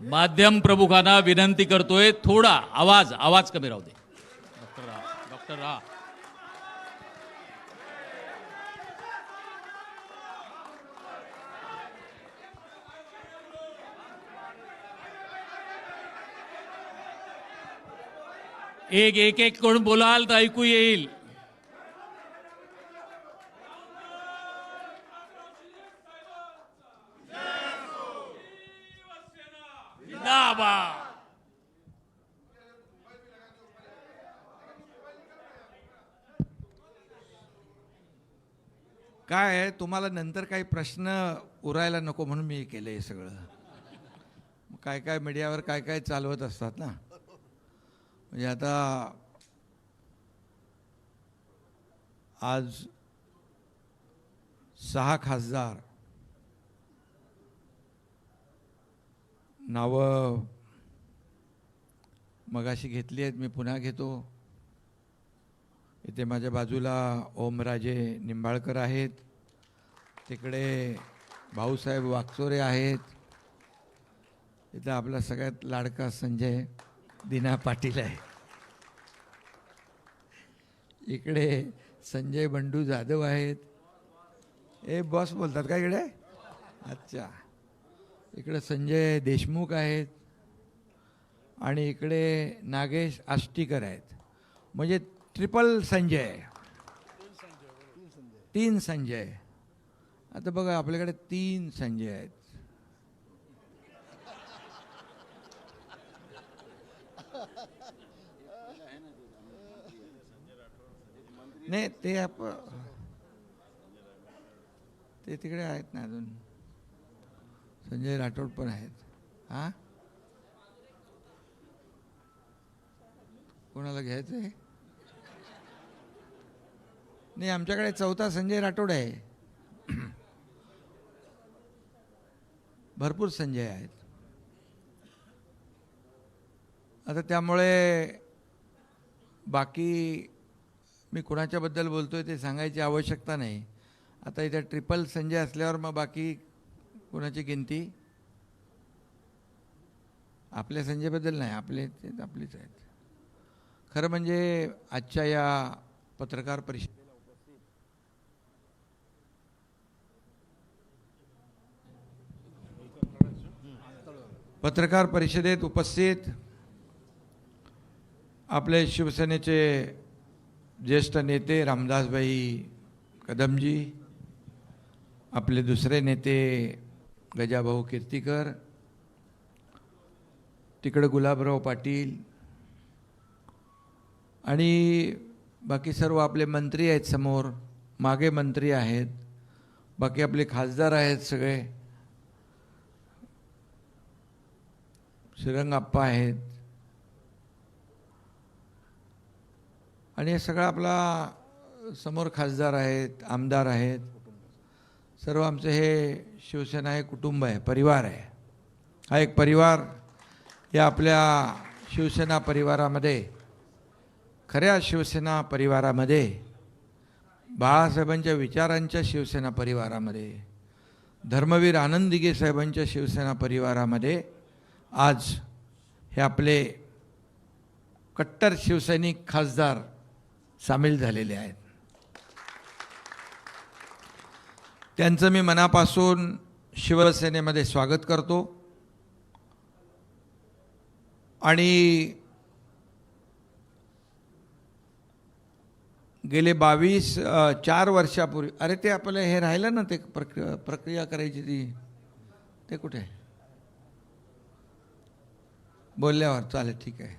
माध्यम प्रमुखांना विनंती करतोय, थोडा आवाज आवाज कमी राहू दे. डॉक्टर रा एक एक करून बोलाल तर ऐकू येईल. जिंदाबाद. काय आहे, तुम्हाला नंतर काही प्रश्न उरायला नको म्हणून मी केलं हे सगळं. काय काय मीडियावर काय काय चालवत असतात ना. म्हणजे आता आज 6 खासदार नावं मगाशी घेतली आहेत, मी पुन्हा घेतो. इथे माझ्या बाजूला ओमराजे निंबाळकर आहेत, तिकडे भाऊसाहेब वागचोरे आहेत, इथं आपला सगळ्यात लाडका संजय दिना पाटील आहे, इकडे संजय बंडू जाधव आहेत. ए बॉस बोलतात का इकडे? अच्छा. इकडे संजय देशमुख आहेत आणि इकडे नागेश आष्टीकर आहेत. म्हणजे ट्रिपल संजय, 3 संजय. आता बघा आपल्याकडे 3 संजय आहेत. नाही ते ते तिकडे आहेत ना अजून. संजय राठोड पण आहेत. हां, कोणाला घ्यायचं आहे? नाही, आमच्याकडे 4था संजय राठोड आहे. भरपूर संजय आहेत. आता त्यामुळे बाकी मी कोणाच्याबद्दल बोलतोय ते सांगायची आवश्यकता नाही. आता इथे ट्रिपल संजय असल्यावर मग बाकी कोणाची गिनती? आपल्या संजयबद्दल नाही, आपले ते आपलीच आहेत. खरं म्हणजे आजच्या या पत्रकार परिषदेत उपस्थित आपले शिवसेनेचे ज्येष्ठ नेते रामदासभाई कदमजी, आपले दुसरे नेते गजाभाऊ कीर्तीकर, तिकडे गुलाबराव पाटील आणि बाकी सर्व आपले मंत्री आहेत समोर, मागे मंत्री आहेत, बाकी आपले खासदार आहेत सगळे, श्रीरंगाप्पा आहेत आणि हे सगळं आपला समोर खासदार आहेत, आमदार आहेत. सर्व आमचं हे शिवसेना हे कुटुंब आहे, परिवार आहे. हा एक परिवार, या आपल्या शिवसेना परिवारामध्ये, खऱ्या शिवसेना परिवारामध्ये, बाळासाहेबांच्या विचारांच्या शिवसेना परिवारामध्ये, धर्मवीर आनंद दिघे साहेबांच्या शिवसेना परिवारामध्ये आज हे आपले कट्टर शिवसैनिक खासदार सामील झालेले आहेत. त्यांचं मी मनापासून शिवसेनेमध्ये स्वागत करतो. आणि गेले 4 वर्षापूर्वी, अरे ते आपलं हे राहिलं ना, ते प्रक्रिया करायची ते कुठे? बोलल्यावर चालेल, ठीक आहे.